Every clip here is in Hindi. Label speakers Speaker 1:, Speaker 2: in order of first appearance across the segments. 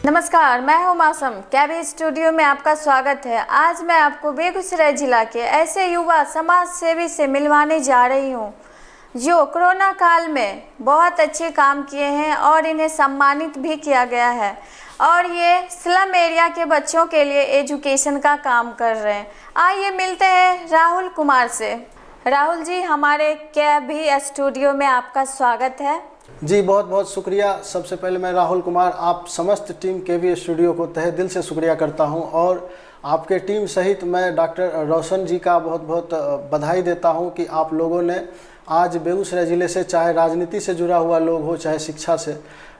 Speaker 1: नमस्कार, मैं हूं मौसम। केवी स्टूडियो में आपका स्वागत है। आज मैं आपको बेगूसराय जिला के ऐसे युवा समाज सेवी से मिलवाने जा रही हूं जो कोरोना काल में बहुत अच्छे काम किए हैं और इन्हें सम्मानित भी किया गया है और ये स्लम एरिया के बच्चों के लिए एजुकेशन का काम कर रहे हैं। आइए मिलते हैं राहुल कुमार से। राहुल जी, हमारे केवी स्टूडियो में आपका स्वागत है।
Speaker 2: जी बहुत बहुत शुक्रिया। सबसे पहले मैं राहुल कुमार आप समस्त टीम केवी स्टूडियो को तहे दिल से शुक्रिया करता हूं और आपके टीम सहित मैं डॉक्टर रोशन जी का बहुत बहुत बधाई देता हूं कि आप लोगों ने आज बेगूसराय ज़िले से, चाहे राजनीति से जुड़ा हुआ लोग हो, चाहे शिक्षा से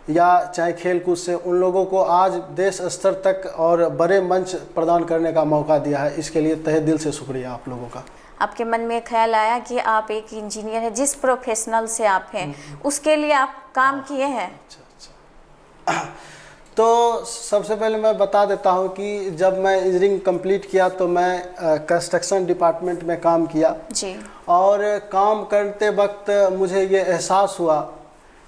Speaker 2: या चाहे खेल कूद से, उन लोगों को आज देश स्तर तक और बड़े मंच प्रदान करने का मौका दिया है। इसके लिए तहे दिल से शुक्रिया आप लोगों का।
Speaker 1: आपके मन में ख्याल आया कि आप एक इंजीनियर हैं, जिस प्रोफेशनल से आप हैं उसके लिए आप काम किए हैं।
Speaker 2: अच्छा। तो सबसे पहले मैं बता देता हूं कि जब मैं इंजीनियरिंग कंप्लीट किया तो मैं कंस्ट्रक्शन डिपार्टमेंट में काम किया
Speaker 1: जी।
Speaker 2: और काम करते वक्त मुझे ये एहसास हुआ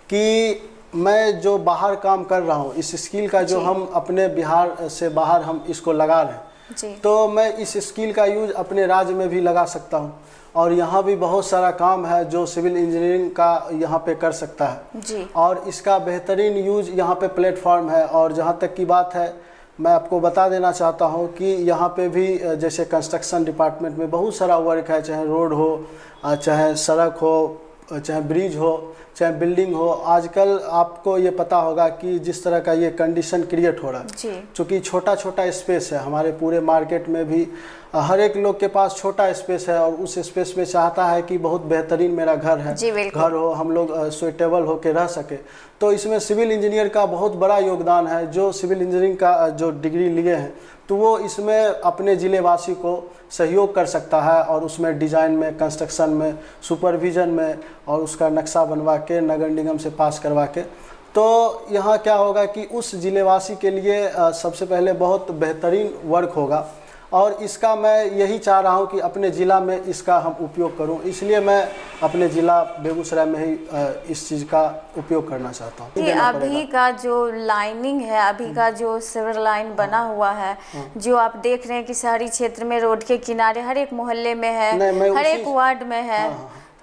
Speaker 2: कि मैं जो बाहर काम कर रहा हूँ, इस स्किल का जो हम अपने बिहार से बाहर हम इसको लगा रहे हैं, तो मैं इस स्किल का यूज अपने राज्य में भी लगा सकता हूं और यहाँ भी बहुत सारा काम है जो सिविल इंजीनियरिंग का यहाँ पे कर सकता है
Speaker 1: जी।
Speaker 2: और इसका बेहतरीन यूज यहाँ पे प्लेटफॉर्म है। और जहाँ तक की बात है, मैं आपको बता देना चाहता हूँ कि यहाँ पे भी जैसे कंस्ट्रक्शन डिपार्टमेंट में बहुत सारा वर्क है, चाहे रोड हो, चाहे सड़क हो, चाहे ब्रिज हो, चाहे बिल्डिंग हो। आजकल आपको ये पता होगा कि जिस तरह का ये कंडीशन क्रिएट हो रहा है, चूँकि छोटा छोटा स्पेस है हमारे पूरे मार्केट में भी, हर एक लोग के पास छोटा स्पेस है और उस स्पेस में चाहता है कि बहुत बेहतरीन मेरा घर है, घर हो, हम लोग सुइटेबल होकर रह सके। तो इसमें सिविल इंजीनियर का बहुत बड़ा योगदान है। जो सिविल इंजीनियरिंग का जो डिग्री लिए हैं तो वो इसमें अपने ज़िलेवासी को सहयोग कर सकता है और उसमें डिज़ाइन में, कंस्ट्रक्शन में, सुपरविज़न में और उसका नक्शा बनवा के नगर निगम से पास करवा के। तो यहाँ क्या होगा कि उस ज़िलेवासी के लिए सबसे पहले बहुत बेहतरीन वर्क होगा और इसका मैं यही चाह रहा हूँ कि अपने ज़िला में इसका हम उपयोग करूँ। इसलिए मैं अपने ज़िला बेगूसराय में ही इस चीज़ का उपयोग करना चाहता हूँ।
Speaker 1: अभी का जो लाइनिंग है, अभी का जो सिवर लाइन बना हुआ है, जो आप देख रहे हैं कि शहरी क्षेत्र में रोड के किनारे हर एक मोहल्ले में है, हर एक वार्ड में है,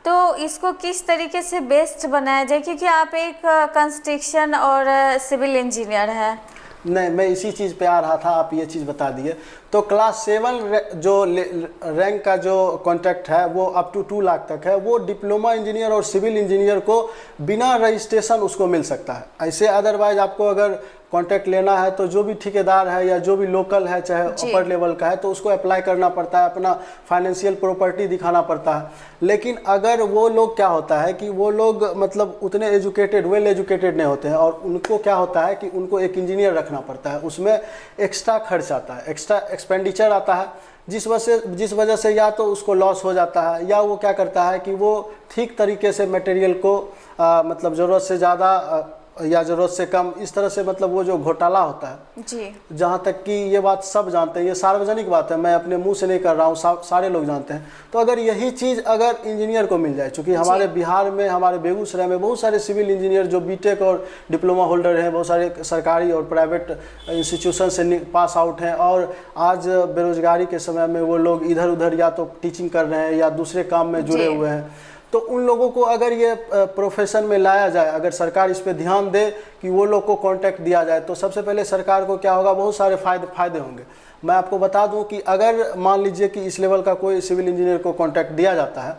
Speaker 1: तो इसको किस तरीके से बेस्ट बनाया जाए? क्योंकि आप एक कंस्ट्रक्शन और सिविल इंजीनियर हैं।
Speaker 2: नहीं, मैं इसी चीज़ पे आ रहा था, आप ये चीज़ बता दिए। तो क्लास 7 जो रैंक का जो कॉन्ट्रैक्ट है वो अप टू 2 लाख तक है। वो डिप्लोमा इंजीनियर और सिविल इंजीनियर को बिना रजिस्ट्रेशन उसको मिल सकता है। ऐसे अदरवाइज आपको अगर कॉन्ट्रैक्ट लेना है तो जो भी ठेकेदार है या जो भी लोकल है, चाहे अपर लेवल का है, तो उसको अप्लाई करना पड़ता है, अपना फाइनेंशियल प्रॉपर्टी दिखाना पड़ता है। लेकिन अगर वो लोग क्या होता है कि वो लोग मतलब उतने एजुकेटेड, वेल एजुकेटेड नहीं होते हैं और उनको क्या होता है कि उनको एक इंजीनियर रखना पड़ता है, उसमें एक्स्ट्रा खर्च आता है, एक्स्ट्रा एक्सपेंडिचर आता है, जिस वजह से या तो उसको लॉस हो जाता है या वो क्या करता है कि वो ठीक तरीके से मटेरियल को मतलब ज़रूरत से ज़्यादा या ज़रूरत से कम, इस तरह से मतलब वो जो घोटाला होता है
Speaker 1: जी।
Speaker 2: जहाँ तक कि ये बात सब जानते हैं, ये सार्वजनिक बात है, मैं अपने मुंह से नहीं कर रहा हूँ, सारे लोग जानते हैं। तो अगर यही चीज़ अगर इंजीनियर को मिल जाए, चूँकि हमारे बिहार में, हमारे बेगूसराय में बहुत सारे सिविल इंजीनियर जो बीटेक और डिप्लोमा होल्डर हैं, बहुत सारे सरकारी और प्राइवेट इंस्टीट्यूशन से पास आउट हैं और आज बेरोजगारी के समय में वो लोग इधर उधर या तो टीचिंग कर रहे हैं या दूसरे काम में जुड़े हुए हैं। तो उन लोगों को अगर ये प्रोफेशन में लाया जाए, अगर सरकार इस पे ध्यान दे कि वो लोग को कॉन्टैक्ट दिया जाए, तो सबसे पहले सरकार को क्या होगा, बहुत सारे फायदे होंगे। मैं आपको बता दूं कि अगर मान लीजिए कि इस लेवल का कोई सिविल इंजीनियर को कॉन्टैक्ट दिया जाता है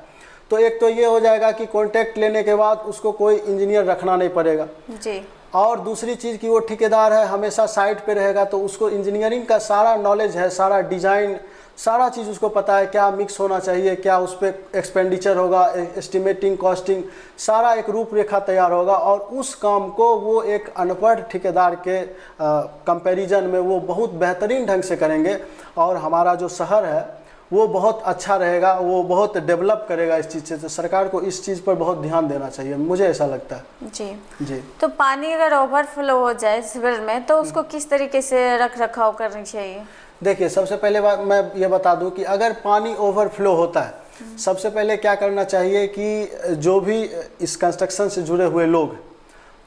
Speaker 2: तो एक तो ये हो जाएगा कि कॉन्टैक्ट लेने के बाद उसको कोई इंजीनियर रखना नहीं पड़ेगा
Speaker 1: जी। और
Speaker 2: दूसरी चीज़ कि वो ठेकेदार है, हमेशा साइट पे रहेगा, तो उसको इंजीनियरिंग का सारा नॉलेज है, सारा डिज़ाइन, सारा चीज़ उसको पता है, क्या मिक्स होना चाहिए, क्या उस पर एक्सपेंडिचर होगा, एस्टिमेटिंग, कॉस्टिंग, सारा एक रूपरेखा तैयार होगा और उस काम को वो एक अनपढ़ ठेकेदार के कंपैरिजन में वो बहुत बेहतरीन ढंग से करेंगे और हमारा जो शहर है वो बहुत अच्छा रहेगा, वो बहुत डेवलप करेगा इस चीज़ से। तो सरकार को इस चीज़ पर बहुत ध्यान देना चाहिए, मुझे ऐसा लगता है।
Speaker 1: जी
Speaker 2: जी।
Speaker 1: तो पानी अगर ओवरफ्लो हो जाए सिविल में तो उसको किस तरीके से रख रखाव करनी चाहिए?
Speaker 2: देखिए, सबसे पहले बात मैं ये बता दूं कि अगर पानी ओवरफ्लो होता है, सबसे पहले क्या करना चाहिए कि जो भी इस कंस्ट्रक्शन से जुड़े हुए लोग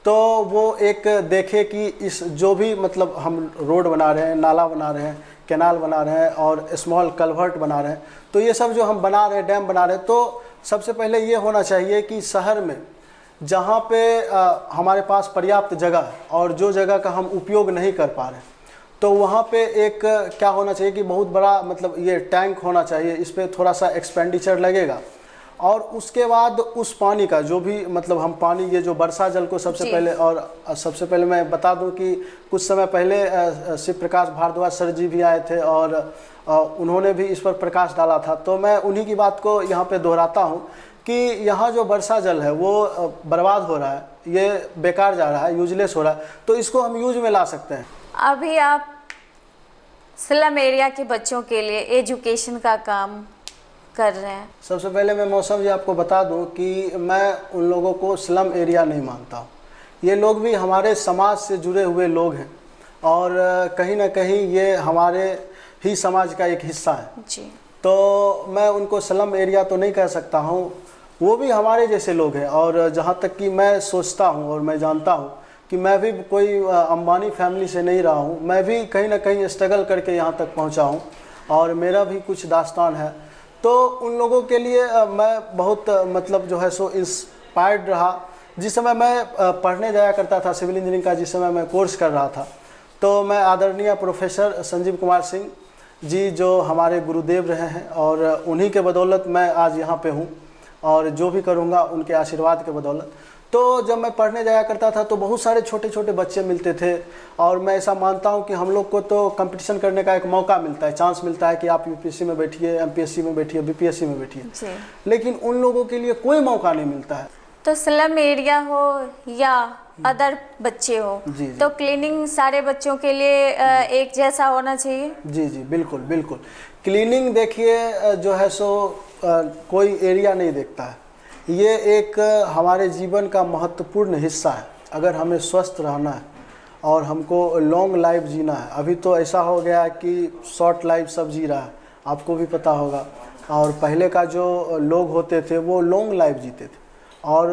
Speaker 2: तो वो एक देखे कि इस जो भी मतलब हम रोड बना रहे हैं, नाला बना रहे हैं, कैनाल बना रहे हैं और स्मॉल कल्वर्ट बना रहे हैं, तो ये सब जो हम बना रहे हैं, डैम बना रहे हैं, तो सबसे पहले ये होना चाहिए कि शहर में जहाँ पे हमारे पास पर्याप्त जगह है और जो जगह का हम उपयोग नहीं कर पा रहे हैं, तो वहाँ पे एक क्या होना चाहिए कि बहुत बड़ा मतलब ये टैंक होना चाहिए। इस पर थोड़ा सा एक्सपेंडिचर लगेगा और उसके बाद उस पानी का जो भी मतलब हम पानी, ये जो वर्षा जल को सबसे पहले, और सबसे पहले मैं बता दूं कि कुछ समय पहले शिव प्रकाश भारद्वाज सर जी भी आए थे और उन्होंने भी इस पर प्रकाश डाला था। तो मैं उन्हीं की बात को यहाँ पे दोहराता हूँ कि यहाँ जो वर्षा जल है वो बर्बाद हो रहा है, ये बेकार जा रहा है, यूजलेस हो रहा है, तो इसको हम यूज में ला सकते हैं।
Speaker 1: अभी आप स्लम एरिया के बच्चों के लिए एजुकेशन का काम कर रहे हैं।
Speaker 2: सबसे पहले मैं मौसम जी आपको बता दूं कि मैं उन लोगों को स्लम एरिया नहीं मानता हूं। ये लोग भी हमारे समाज से जुड़े हुए लोग हैं और कहीं ना कहीं ये हमारे ही समाज का एक हिस्सा है
Speaker 1: जी।
Speaker 2: तो मैं उनको स्लम एरिया तो नहीं कह सकता हूं, वो भी हमारे जैसे लोग हैं। और जहां तक कि मैं सोचता हूं और मैं जानता हूं कि मैं भी कोई अंबानी फैमिली से नहीं रहा हूं, मैं भी कहीं ना कहीं स्ट्रगल करके यहाँ तक पहुँचा हूँ और मेरा भी कुछ दास्तान है। तो उन लोगों के लिए मैं बहुत मतलब जो है सो इंस्पायर्ड रहा। जिस समय मैं पढ़ने जाया करता था सिविल इंजीनियरिंग का, जिस समय मैं कोर्स कर रहा था, तो मैं आदरणीय प्रोफेसर संजीव कुमार सिंह जी जो हमारे गुरुदेव रहे हैं और उन्हीं के बदौलत मैं आज यहाँ पे हूँ और जो भी करूँगा उनके आशीर्वाद के बदौलत। तो जब मैं पढ़ने जाया करता था तो बहुत सारे छोटे छोटे बच्चे मिलते थे और मैं ऐसा मानता हूं कि हम लोग को तो कंपटीशन करने का एक मौका मिलता है, चांस मिलता है कि आप यूपीएससी में बैठिए, एमपीएससी में बैठिए, बीपीएससी में बैठिए, लेकिन उन लोगों के लिए कोई मौका नहीं मिलता है।
Speaker 1: तो स्लम एरिया हो या अदर बच्चे हो
Speaker 2: जी।
Speaker 1: तो क्लीनिंग सारे बच्चों के लिए एक जैसा होना चाहिए।
Speaker 2: जी जी बिल्कुल बिल्कुल। क्लीनिंग देखिए जो है सो कोई एरिया नहीं देखता है, ये एक हमारे जीवन का महत्वपूर्ण हिस्सा है। अगर हमें स्वस्थ रहना है और हमको लॉन्ग लाइफ जीना है, अभी तो ऐसा हो गया है कि शॉर्ट लाइफ सब जी रहा है, आपको भी पता होगा। और पहले का जो लोग होते थे वो लॉन्ग लाइफ जीते थे और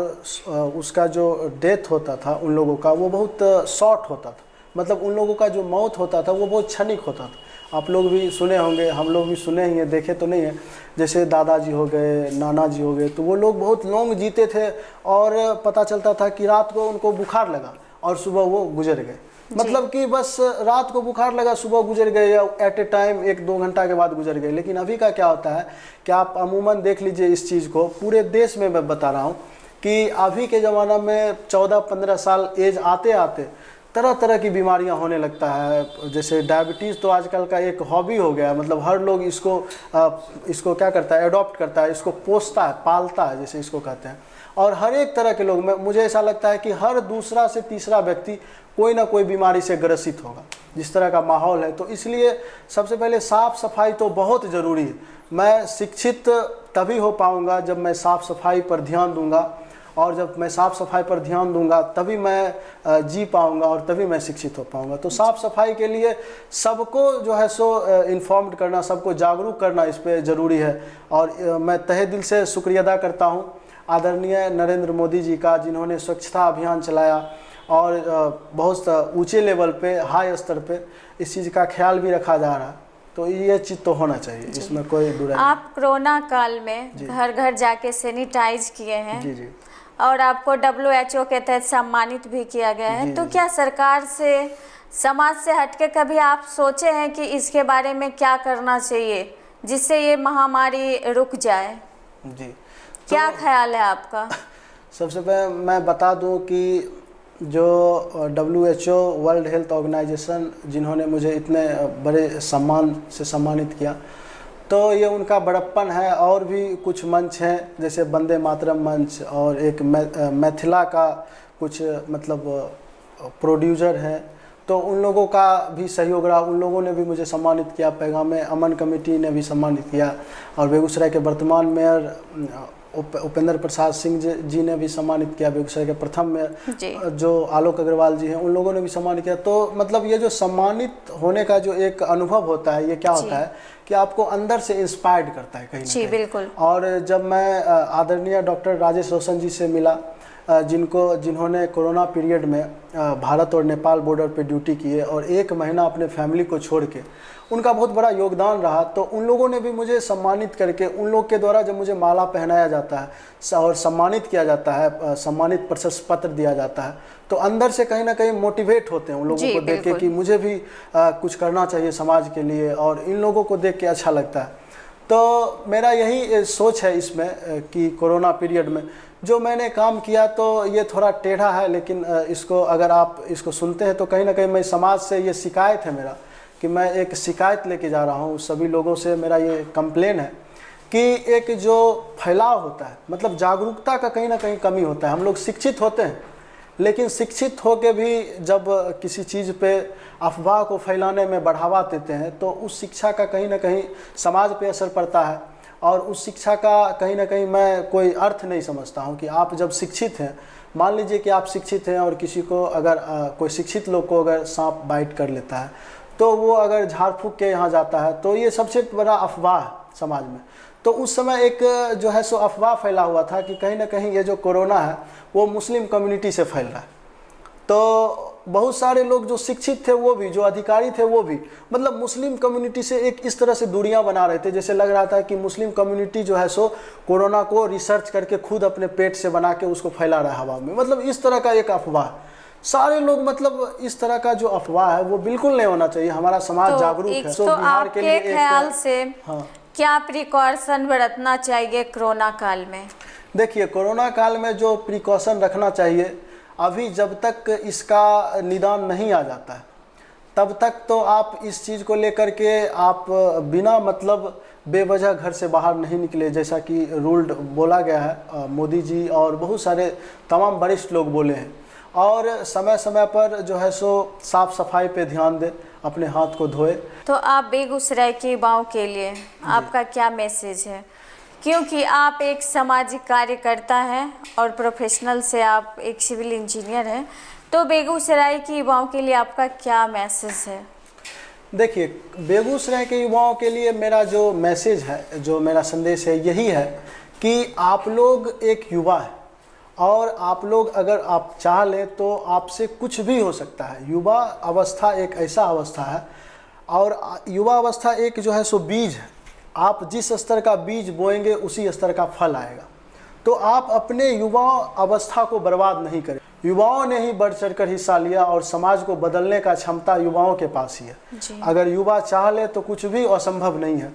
Speaker 2: उसका जो डेथ होता था उन लोगों का वो बहुत शॉर्ट होता था, मतलब उन लोगों का जो मौत होता था वो बहुत क्षणिक होता था। आप लोग भी सुने होंगे, हम लोग भी सुने ही हैं, देखे तो नहीं है, जैसे दादाजी हो गए, नाना जी हो गए, तो वो लोग बहुत लॉन्ग जीते थे और पता चलता था कि रात को उनको बुखार लगा और सुबह वो गुजर गए। मतलब कि बस रात को बुखार लगा, सुबह गुजर गए या एट ए टाइम 1-2 घंटा के बाद गुजर गए। लेकिन अभी का क्या होता है कि आप अमूमन देख लीजिए इस चीज़ को, पूरे देश में मैं बता रहा हूँ कि अभी के ज़माना में 14-15 साल एज आते आते तरह तरह की बीमारियां होने लगता है। जैसे डायबिटीज़ तो आजकल का एक हॉबी हो गया है, मतलब हर लोग इसको क्या करता है, अडॉप्ट करता है, इसको पोसता है, पालता है, जैसे इसको कहते हैं। और हर एक तरह के लोग, मुझे ऐसा लगता है कि हर दूसरा से तीसरा व्यक्ति कोई ना कोई बीमारी से ग्रसित होगा, जिस तरह का माहौल है। तो इसलिए सबसे पहले साफ़ सफाई तो बहुत ज़रूरी है। मैं शिक्षित तभी हो पाऊँगा जब मैं साफ़ सफाई पर ध्यान दूँगा, और जब मैं साफ़ सफाई पर ध्यान दूंगा तभी मैं जी पाऊंगा और तभी मैं शिक्षित हो पाऊंगा। तो साफ़ सफाई के लिए सबको जो है सो इन्फॉर्म्ड करना, सबको जागरूक करना इस पे ज़रूरी है। और मैं तहे दिल से शुक्रिया अदा करता हूं आदरणीय नरेंद्र मोदी जी का, जिन्होंने स्वच्छता अभियान चलाया और बहुत ऊँचे लेवल पे, हाई स्तर पे इस चीज़ का ख्याल भी रखा जा रहा है। तो ये चीज़ तो होना चाहिए, इसमें कोई बुराई नहीं।
Speaker 1: आप कोरोना काल में घर घर जाके सैनिटाइज किए हैं।
Speaker 2: जी जी।
Speaker 1: और आपको WHO के तहत सम्मानित भी किया गया है। तो क्या सरकार से, समाज से हटके कभी आप सोचे हैं कि इसके बारे में क्या करना चाहिए जिससे ये महामारी रुक जाए?
Speaker 2: जी।
Speaker 1: क्या ख्याल है आपका?
Speaker 2: सबसे पहले मैं बता दूं कि जो WHO वर्ल्ड हेल्थ ऑर्गेनाइजेशन, जिन्होंने मुझे इतने बड़े सम्मान से सम्मानित किया, तो ये उनका बड़प्पन है। और भी कुछ मंच हैं जैसे वंदे मातरम मंच और एक मैथिला का कुछ मतलब प्रोड्यूसर हैं, तो उन लोगों का भी सहयोग रहा, उन लोगों ने भी मुझे सम्मानित किया। पैगाम अमन कमेटी ने भी सम्मानित किया और बेगूसराय के वर्तमान मेयर उपेंद्र प्रसाद सिंह जी ने भी सम्मानित किया, बेगूसराय के प्रथम मेयर जो आलोक अग्रवाल जी हैं, उन लोगों ने भी सम्मानित किया। तो मतलब ये जो सम्मानित होने का जो एक अनुभव होता है, ये क्या होता है कि आपको अंदर से इंस्पायर्ड करता है कहीं ना कहीं।
Speaker 1: बिल्कुल।
Speaker 2: और जब मैं आदरणीय डॉक्टर राजेश रोशन जी से मिला, जिन्होंने कोरोना पीरियड में भारत और नेपाल बॉर्डर पे ड्यूटी की है और 1 महीना अपने फैमिली को छोड़ के, उनका बहुत बड़ा योगदान रहा। तो उन लोगों ने भी मुझे सम्मानित करके, उन लोग के द्वारा जब मुझे माला पहनाया जाता है और सम्मानित किया जाता है, सम्मानित प्रशस्ति पत्र दिया जाता है, तो अंदर से कहीं ना कहीं मोटिवेट होते हैं उन लोगों को देख के कि मुझे भी कुछ करना चाहिए समाज के लिए, और इन लोगों को देख के अच्छा लगता है। तो मेरा यही सोच है इसमें कि कोरोना पीरियड में जो मैंने काम किया, तो ये थोड़ा टेढ़ा है, लेकिन इसको अगर आप इसको सुनते हैं तो कहीं ना कहीं मैं समाज से, ये शिकायत है मेरा कि मैं एक शिकायत लेके जा रहा हूँ सभी लोगों से। मेरा ये कंप्लेन है कि एक जो फैलाव होता है, मतलब जागरूकता का कहीं ना कहीं कमी होता है। हम लोग शिक्षित होते हैं, लेकिन शिक्षित होकर भी जब किसी चीज़ पे अफवाह को फैलाने में बढ़ावा देते हैं तो उस शिक्षा का कहीं ना कहीं समाज पे असर पड़ता है। और उस शिक्षा का कहीं ना कहीं मैं कोई अर्थ नहीं समझता हूँ कि आप जब शिक्षित हैं, मान लीजिए कि आप शिक्षित हैं और किसी को अगर कोई शिक्षित लोग को अगर सांप बाइट कर लेता है तो वो अगर झाड़ फूक के यहाँ जाता है, तो ये सबसे बड़ा अफवाह समाज में। तो उस समय एक जो है सो अफवाह फैला हुआ था कि कहीं ना कहीं ये जो कोरोना है वो मुस्लिम कम्युनिटी से फैल रहा है। तो बहुत सारे लोग जो शिक्षित थे, वो भी जो अधिकारी थे, वो भी मतलब मुस्लिम कम्युनिटी से एक इस तरह से दूरियां बना रहे थे, जैसे लग रहा था कि मुस्लिम कम्युनिटी जो है सो कोरोना को रिसर्च करके खुद अपने पेट से बना के उसको फैला रहा है हवा में। मतलब इस तरह का एक अफवाह, सारे लोग, मतलब इस तरह का जो अफवाह है वो बिल्कुल नहीं होना चाहिए। हमारा समाज जागरूक है।
Speaker 1: तो आपके ख्याल से क्या प्रिकॉशन बरतना चाहिए कोरोना काल में?
Speaker 2: देखिए, कोरोना काल में जो प्रिकॉशन रखना चाहिए, अभी जब तक इसका निदान नहीं आ जाता है तब तक तो आप इस चीज़ को लेकर के आप बिना मतलब बेवजह घर से बाहर नहीं निकले, जैसा कि रूल्ड बोला गया है। मोदी जी और बहुत सारे तमाम वरिष्ठ लोग बोले हैं। और समय समय पर जो है सो साफ सफाई पे ध्यान दे, अपने हाथ को धोए।
Speaker 1: तो आप बेगूसराय के युवाओं के लिए आपका क्या मैसेज है? क्योंकि आप एक सामाजिक कार्यकर्ता हैं और प्रोफेशनल से आप एक सिविल इंजीनियर हैं, तो बेगूसराय के युवाओं के लिए आपका क्या मैसेज है?
Speaker 2: देखिए, बेगूसराय के युवाओं के लिए मेरा जो मैसेज है, जो मेरा संदेश है, यही है कि आप लोग एक युवा है और आप लोग अगर आप चाह लें तो आपसे कुछ भी हो सकता है। युवा अवस्था एक ऐसा अवस्था है, और युवा अवस्था एक जो है सो बीज है। आप जिस स्तर का बीज बोएंगे उसी स्तर का फल आएगा। तो आप अपने युवा अवस्था को बर्बाद नहीं करें। युवाओं ने ही बढ़ चढ़कर हिस्सा लिया और समाज को बदलने का क्षमता युवाओं के पास ही है। अगर युवा चाह ले तो कुछ भी असंभव नहीं है।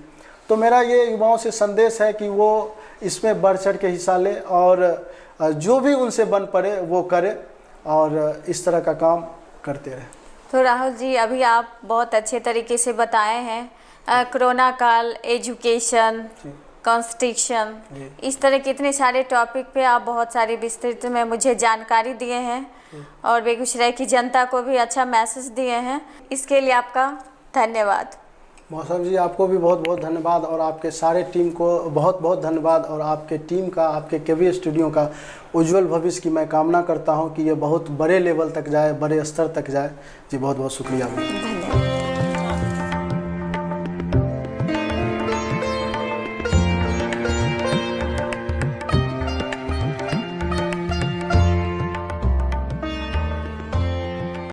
Speaker 2: तो मेरा ये युवाओं से संदेश है कि वो इसमें बढ़ चढ़ के हिस्सा ले और जो भी उनसे बन पड़े वो करे और इस तरह का काम करते रहे।
Speaker 1: तो राहुल जी, अभी आप बहुत अच्छे तरीके से बताए हैं कोरोना काल, एजुकेशन, कॉन्स्टिट्यूशन, इस तरह के इतने सारे टॉपिक पे आप बहुत सारी विस्तृत में मुझे जानकारी दिए हैं और बेगूसराय की जनता को भी अच्छा मैसेज दिए हैं। इसके लिए आपका धन्यवाद।
Speaker 2: मौसम जी, आपको भी बहुत बहुत धन्यवाद और आपके सारे टीम को बहुत बहुत धन्यवाद, और आपके टीम का, आपके केवी स्टूडियो का उज्जवल भविष्य की मैं कामना करता हूं कि ये बहुत बड़े लेवल तक जाए, बड़े स्तर तक जाए। जी बहुत बहुत शुक्रिया।
Speaker 1: धन्यवाद।